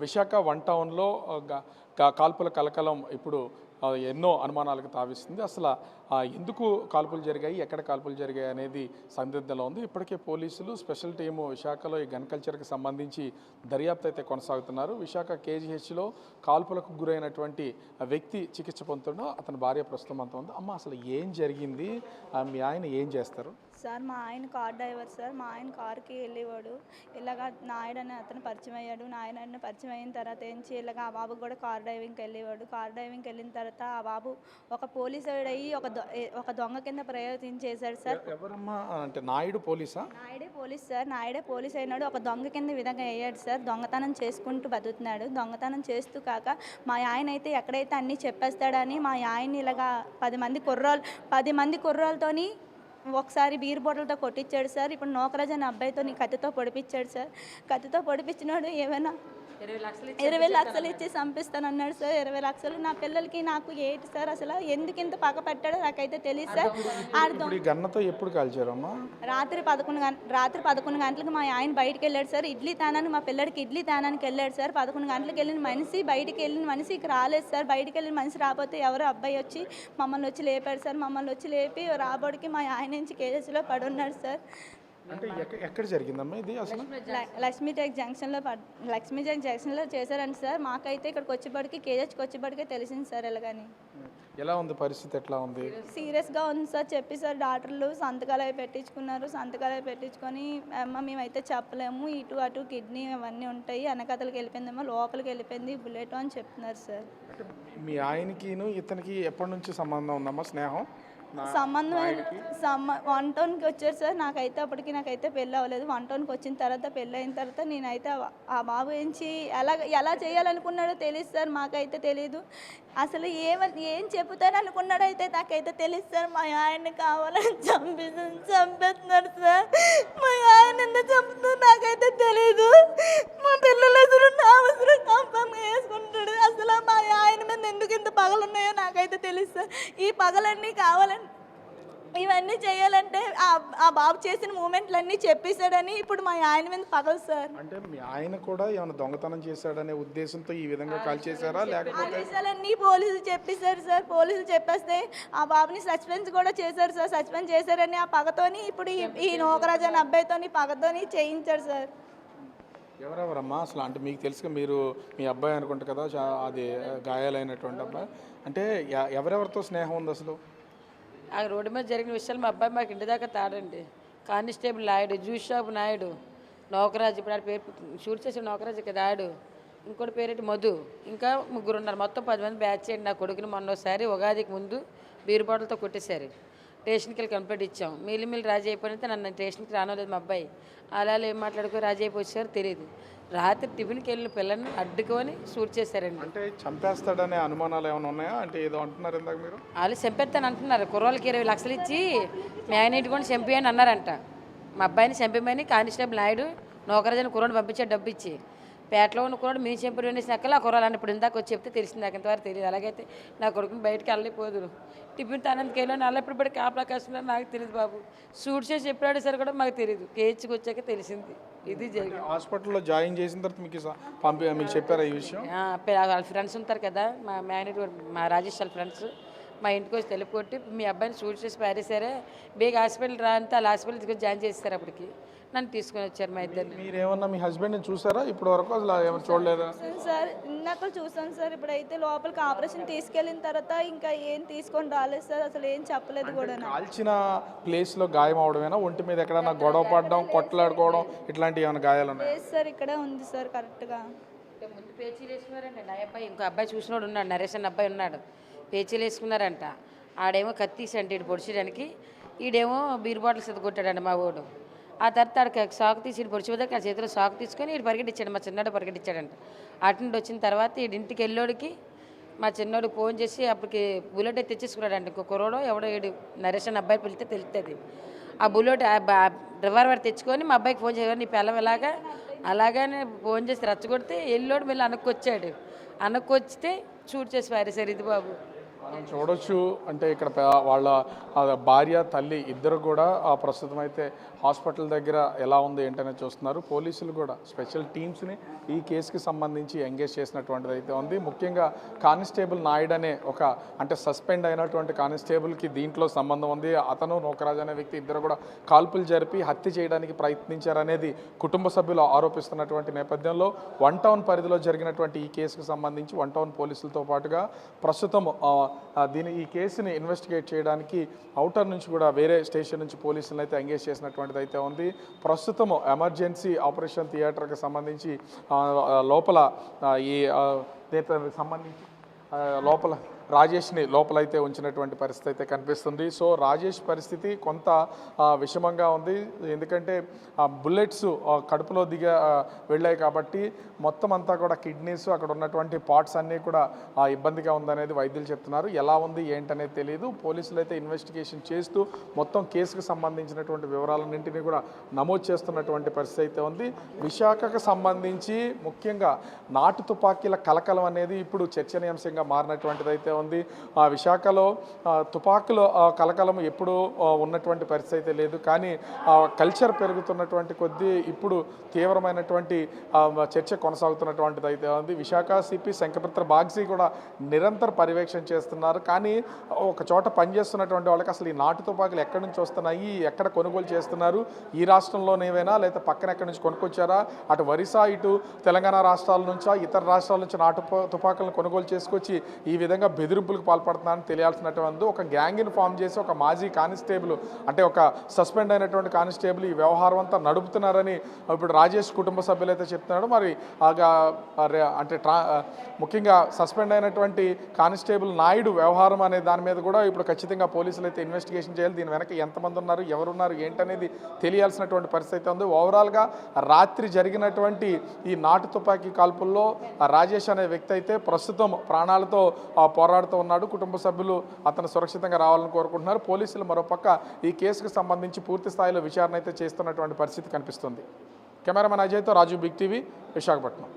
Visakha one టౌన్లో కాల్పుల కలకలం ఇప్పుడు ఎన్నో అనుమానాలకు తావిస్తుంది. అసలు ఎందుకు కాల్పులు జరిగాయి, ఎక్కడ కాల్పులు జరిగాయి అనేది సందిగ్ధంలో ఉంది. ఇప్పటికే పోలీసులు స్పెషల్ టీము విశాఖలో ఈ గన్ కల్చర్కి సంబంధించి దర్యాప్తు అయితే కొనసాగుతున్నారు. విశాఖ కేజీహెచ్లో కాల్పులకు గురైనటువంటి వ్యక్తి చికిత్స పొందుతుండో అతని భార్య ప్రస్తుతం అంత ఉంది. అమ్మ, అసలు ఏం జరిగింది? మీ ఆయన ఏం చేస్తారు? సార్, మా ఆయన కార్ డ్రైవర్ సార్. మా ఆయన కార్కి వెళ్ళేవాడు. ఇలాగా నాయుడు అని అతను పరిచయం అయ్యాడు. నాయుడు అని పరిచయం అయిన తర్వాత ఏంచి ఇలాగ ఆ బాబు కూడా కార్ డ్రైవింగ్కి వెళ్ళేవాడు. కార్ డ్రైవింగ్కి వెళ్ళిన తర్వాత ఆ బాబు ఒక పోలీసు అయ్యి ఒక దొంగ కింద ప్రయత్నించేశాడు సార్. ఎవరమ్మా అంటే నాయుడు పోలీసా? నాయుడే పోలీస్ సార్. నాయుడే పోలీస్ అయినాడు. ఒక దొంగ కింద విధంగా అయ్యాడు సార్. దొంగతనం చేసుకుంటూ బతుకుతున్నాడు. దొంగతనం చేస్తూ కాక మా ఆయన అయితే ఎక్కడైతే అన్నీ చెప్పేస్తాడని మా ఆయన్ని ఇలాగా 10 మంది కుర్రోళ్ళతోని ఒకసారి బీర్ బాటిల్తో కొట్టించాడు సార్. ఇప్పుడు నోకరాజు అనే అబ్బాయితో కత్తితో పొడిపించాడు సార్. కత్తితో పొడిపించినాడు. ఏమైనా 20 లక్షలు ఇచ్చి చంపిస్తానన్నాడు సార్. 20 లక్షలు నా పిల్లలకి నాకు ఏంటి సార్? అసలు ఎందుకు ఇంత పగ పెట్టాడో నాకైతే తెలియదు సార్. గన్నతో ఎప్పుడు కాల్చారమ్మా? రాత్రి 11 గంటలకు మా ఆయన బయటికి వెళ్ళాడు సార్. ఇడ్లీ తానానికి మా పిల్లడికి ఇడ్లీ తానానికి వెళ్ళాడు సార్. 11 గంటలకు వెళ్ళిన మనిషి బయటికి వెళ్ళిన మనిషికి రాలేదు సార్. బయటికి వెళ్ళిన మనిషి రాకపోతే ఎవరో అబ్బాయి వచ్చి మమ్మల్ని వచ్చి లేపాడు సార్. మమ్మల్ని వచ్చి లేపి రాబోడికి మా ఆయన నుంచి కేజెస్లో పడున్నాడు సార్. అంటే ఎక్కడ జరిగిందమ్మా ఇది? అసలు లక్ష్మీజాక్ జంక్షన్లో చేశారండి సార్. మాకైతే ఇక్కడికి వచ్చేప్పటికి కేజెస్కి వచ్చేప్పటికే తెలిసింది సార్. ఎలాగని ఎలా ఉంది పరిస్థితి? ఎట్లా ఉంది? సీరియస్గా ఉంది సార్. చెప్పి సార్ డాక్టర్లు సంతకాలు అవి పెట్టించుకున్నారు. సంతకాలు అవి పెట్టించుకొని అమ్మ మేమైతే చెప్పలేము, ఇటు అటు కిడ్నీ అవన్నీ ఉంటాయి, వెనకతలకి వెళ్ళిపోయిందేమో, లోపలికి వెళ్ళిపోయింది బుల్లెట్ అని చెప్తున్నారు సార్. మీ ఆయనకి ఇతనికి ఎప్పటి నుంచి సంబంధం ఉందమ్మా? స్నేహం సంబంధం 1 టౌన్కి వచ్చారు సార్. నాకైతే పెళ్ళి అవ్వలేదు. 1 టౌన్కి వచ్చిన తర్వాత పెళ్ళి అయిన తర్వాత నేనైతే ఆ బాబు ఏంచి ఎలా చేయాలనుకున్నాడో తెలియదు సార్. మాకైతే తెలీదు. అసలు ఏం చెబుతాను అనుకున్నాడో అయితే నాకైతే తెలియదు సార్. మా ఆయన కావాలని చంపేస్తున్నారు సార్. మా ఆయన ఎందుకు చంపుతున్నారు నాకైతే తెలీదు. మా పిల్లలు అసలు నా అవసరం కంపంగా వేసుకుంటాడు. అసలు మా ఆయన మీద ఎందుకు ఇంత పగలున్నాయో నాకైతే తెలియదు సార్. ఈ పగలన్నీ కావాలని ఇవన్నీ చేయాలంటే ఆ బాబు చేసిన మూమెంట్లన్నీ చెప్పేశాడని ఇప్పుడు మా ఆయన మీద పగలు సార్. అంటే మీ ఆయన కూడా ఏమైనా దొంగతనం చేశాడనే ఉద్దేశంతో ఈ విధంగా కాల్ చేశారా? లేకపోతే ఆదేశాలన్నీ పోలీసులు చెప్పేశారు సార్. పోలీసులు చెప్పేస్తే ఆ బాబుని సస్పెన్స్ కూడా చేశారు సార్. సస్పెండ్ చేశారని ఆ పగతోని ఇప్పుడు ఈ నోకరాజు అనే అబ్బాయితోని పగతోని చేయించారు సార్. ఎవరెవరమ్మా అసలు? అంటే మీకు తెలుసుగా, మీరు మీ అబ్బాయి అనుకుంటా కదా అది గాయాలైనటువంటి అబ్బాయి. అంటే ఎవరెవరితో స్నేహం ఉంది అసలు? ఆ రోడ్డు మీద జరిగిన విషయాలు మా అబ్బాయి మాకు ఇంటి దాకా తాడండి. Constable Naidu, juice shop Naidu, నౌకరాజు, ఇప్పుడు ఆడ పేరు షూట్ చేసిన నౌకరాజు కదా ఆడు, ఇంకోటి పేరేంటి మధు, ఇంకా 3 ఉన్నారు. మొత్తం 10 మంది బ్యాచ్ చేయండి. నా కొడుకుని మొన్నోసారి ఉగాదికి ముందు బీరు బాటిల్తో కొట్టేశారు. స్టేషన్కి వెళ్ళి కంప్లైంట్ ఇచ్చాం. మిల్లి రాజీ అయిపోయితే నన్ను స్టేషన్కి రానలేదు మా అబ్బాయి. అలా ఏం మాట్లాడుకో రాజీ అయిపోయారు తెలియదు. రాత్రి టిఫిన్కి వెళ్ళిన పిల్లల్ని అడ్డుకొని షూట్ చేశారండి. అంటే చంపేస్తాడనే అనుమానాలు ఏమైనా ఉన్నాయా? అంటే ఏదో అంటున్నారు ఇందాక మీరు. వాళ్ళు చంపేస్తాను అంటున్నారు. కుర్రోళ్ళకి 20 లక్షలు ఇచ్చి మ్యాగ్నెట్ కూడా చంపేయని అన్నారంట. మా అబ్బాయిని చంపేమని కానిస్టేబుల్ నాయుడు నౌకరాజుని కుర్రోడు పంపించాడు డబ్బు ఇచ్చి. పేటలో ఉన్న కుర్రోడు మేము చంపి వేసినాక ఆ కుర్రాలు అన్నప్పుడు ఇందాక వచ్చి చెప్తే తెలిసింది. నాకు ఇంతవరకు తెలియదు. అలాగైతే నా కొడుకుని బయటకు వెళ్ళిపోదురు. టిఫిన్ తానందుకు వెళ్ళాను. అలా ఇప్పుడు కాపలా కాస్తున్నారు నాకు తెలియదు బాబు. షూట్ చేసి ఎప్పుడు సరే కూడా మాకు తెలియదు. కేహెచ్కి వచ్చాక తెలిసింది ఇది జరిగింది. హాస్పిటల్లో జాయిన్ చేసిన తర్వాత మీకు చెప్పారా ఈ విషయం? వాళ్ళ ఫ్రెండ్స్ ఉంటారు కదా, మా మేనేజర్ మా రాజేష్ వాళ్ళ ఫ్రెండ్స్ మా ఇంటికి వచ్చి తెలుపు కొట్టి మీ అబ్బాయిని షూట్ చేసి పారేసారే, బేగా హాస్పిటల్ రా అంటే వాళ్ళ హాస్పిటల్ తీసుకొని జాయిన్ చేస్తారు. అప్పటికి నన్ను తీసుకొని వచ్చారు మా ఇద్దరిని. మీరేమన్నా మీ హస్బెండ్ని చూసారా ఇప్పటి వరకు? అసలు ఏమైనా చూడలేదా సార్? ఇందాక చూసాను సార్. ఇప్పుడైతే లోపలికి ఆపరేషన్ తీసుకెళ్ళిన తర్వాత ఇంకా ఏం తీసుకొని రాలేదు సార్. అసలు ఏం చెప్పలేదు కూడా. కాల్చిన ప్లేస్లో గాయం అవడమేనా? ఒంటి మీద ఎక్కడన్నా గొడవ పడడం, కొట్లాడుకోవడం ఇట్లాంటివి ఏమైనా గాయాలు ఉన్నాయి? లేదు సార్, ఇక్కడే ఉంది సార్ కరెక్ట్గా. ముందు పేచీలు వేసుకున్నారండి. నా అబ్బాయి ఇంకో అబ్బాయి చూసినోడు ఉన్నాడు, నరేష్ అన్న అబ్బాయి ఉన్నాడు. పేచీలు వేసుకున్నారంట. ఆడేమో కత్తిసంటే ఇటు పొడిచడానికి, ఈడేమో బీర్ బాటిల్స్ కొట్టాడండి మా వాడు. ఆ తర్వాత ఆడికి సాకు తీసి ఇటు పొడిచిపోతే ఆ చేతిలో సాకు తీసుకొని ఇటు పరిగెట్టించాడు. మా చిన్నోడు పరిగెట్టించాడంట. అటు నుండి వచ్చిన తర్వాత ఇంటికి వెళ్ళోడికి మా చిన్నోడికి ఫోన్ చేసి అప్పటికి బుల్లెట్ తెచ్చేసుకున్నాడంట. ఇంకో కుర్రోడో ఎవడో ఏడు నరేష్ అన్న అబ్బాయి పిలిస్తే తెలుస్తుంది. ఆ బుల్లెట్ రివాల్వర్ తెచ్చుకొని మా అబ్బాయికి ఫోన్ చేయాలి, నీ పిల్లం అలాగానే ఫోన్ చేసి రచ్చగొడితే ఎల్లోడు మళ్ళీ అనక్కొచ్చాడు. అనక్కొచ్చితే షూట్ చేసి పారేశారు. ఇది బాబు మనం చూడొచ్చు అంటే ఇక్కడ వాళ్ళ భార్య తల్లి ఇద్దరు కూడా ప్రస్తుతం అయితే హాస్పిటల్ దగ్గర ఎలా ఉంది ఏంటనేది చూస్తున్నారు. పోలీసులు కూడా స్పెషల్ టీమ్స్ని ఈ కేసుకి సంబంధించి ఎంగేజ్ చేసినటువంటిది అయితే ఉంది. ముఖ్యంగా కానిస్టేబుల్ నాయుడు అనే ఒక అంటే సస్పెండ్ అయినటువంటి కానిస్టేబుల్కి దీంట్లో సంబంధం ఉంది. అతను నోకరాజు అనే వ్యక్తి ఇద్దరు కూడా కాల్పులు జరిపి హత్య చేయడానికి ప్రయత్నించారనేది కుటుంబ సభ్యులు ఆరోపిస్తున్నటువంటి నేపథ్యంలో వన్ టౌన్ పరిధిలో జరిగినటువంటి ఈ కేసుకు సంబంధించి వన్ టౌన్ పోలీసులతో పాటుగా ప్రస్తుతం ఈ కేసుని ఇన్వెస్టిగేట్ చేయడానికి అవుటర్ నుంచి కూడా వేరే స్టేషన్ నుంచి పోలీసులను అయితే ఎంగేజ్ చేసినటువంటిది అయితే ఉంది. ప్రస్తుతం ఎమర్జెన్సీ ఆపరేషన్ థియేటర్కి సంబంధించి లోపల ఈ సంబంధించి లోపల రాజేష్ని లోపలైతే ఉంచినటువంటి పరిస్థితి అయితే కనిపిస్తుంది. సో రాజేష్ పరిస్థితి కొంత విషమంగా ఉంది. ఎందుకంటే బుల్లెట్స్ కడుపులో వెళ్ళాయి కాబట్టి మొత్తం అంతా కూడా కిడ్నీస్ అక్కడ ఉన్నటువంటి పార్ట్స్ అన్నీ కూడా ఇబ్బందిగా ఉందనేది వైద్యులు చెప్తున్నారు. ఎలా ఉంది ఏంటనేది తెలియదు. పోలీసులు అయితే ఇన్వెస్టిగేషన్ చేస్తూ మొత్తం కేసుకు సంబంధించినటువంటి వివరాలన్నింటినీ కూడా నమోదు చేస్తున్నటువంటి పరిస్థితి అయితే ఉంది. విశాఖకు సంబంధించి ముఖ్యంగా నాటు తుపాకీల కలకలం అనేది ఇప్పుడు చర్చనీయాంశంగా మారినటువంటిది అయితే ఉంది. విశాఖలో తుపాకుల కలకలం ఎప్పుడు ఉన్నటువంటి పరిస్థితి అయితే లేదు. కానీ కల్చర్ పెరుగుతున్నటువంటి కొద్దీ ఇప్పుడు తీవ్రమైనటువంటి చర్చ కొనసాగుతున్నటువంటిది అయితే ఉంది. విశాఖ సిపి శంఖపత్ర బాగ్జీ కూడా నిరంతర పర్యవేక్షణ చేస్తున్నారు. కానీ ఒక చోట పనిచేస్తున్నటువంటి వాళ్ళకి అసలు ఈ నాటు తుపాకులు ఎక్కడి నుంచి వస్తున్నాయి, ఎక్కడ కొనుగోలు చేస్తున్నారు, ఈ రాష్ట్రంలోనేవైనా లేదా పక్కన ఎక్కడి నుంచి కొనుక్కొచ్చారా, అటు ఒరిస్సా ఇటు తెలంగాణ రాష్ట్రాల నుంచా ఇతర రాష్ట్రాల నుంచి నాటు తుపాకులను కొనుగోలు చేసుకొచ్చి ఈ విధంగా బెదిరింపులకు పాల్పడుతున్నారని తెలియాల్సినటువంటి ఒక గ్యాంగ్ని ఫామ్ చేసి ఒక మాజీ కానిస్టేబుల్ అంటే ఒక సస్పెండ్ అయినటువంటి కానిస్టేబుల్ ఈ వ్యవహారం అంతా నడుపుతున్నారని ఇప్పుడు రాజేష్ కుటుంబ సభ్యులు అయితే చెప్తున్నాడు. మరి అంటే ముఖ్యంగా సస్పెండ్ అయినటువంటి కానిస్టేబుల్ నాయుడు వ్యవహారం అనే దాని మీద కూడా ఇప్పుడు ఖచ్చితంగా పోలీసులు అయితే ఇన్వెస్టిగేషన్ చేయాలి. దీని వెనక ఎంతమంది ఉన్నారు, ఎవరున్నారు ఏంటనేది తెలియాల్సినటువంటి పరిస్థితి ఉంది. ఓవరాల్గా రాత్రి జరిగినటువంటి ఈ నాటు తుపాకీ కాల్పుల్లో రాజేష్ అనే వ్యక్తి అయితే ప్రస్తుతం ప్రాణాలతో పోరాడుతూ ఉన్నాడు. కుటుంబ సభ్యులు అతను సురక్షితంగా రావాలని కోరుకుంటున్నారు. పోలీసులు మరోపక్క ఈ కేసుకు సంబంధించి పూర్తి స్థాయిలో విచారణ అయితే చేస్తున్నటువంటి పరిస్థితి కనిపిస్తుంది. కెమెరామెన్ అజయ్తో రాజు, బిగ్ టీవీ, విశాఖపట్నం.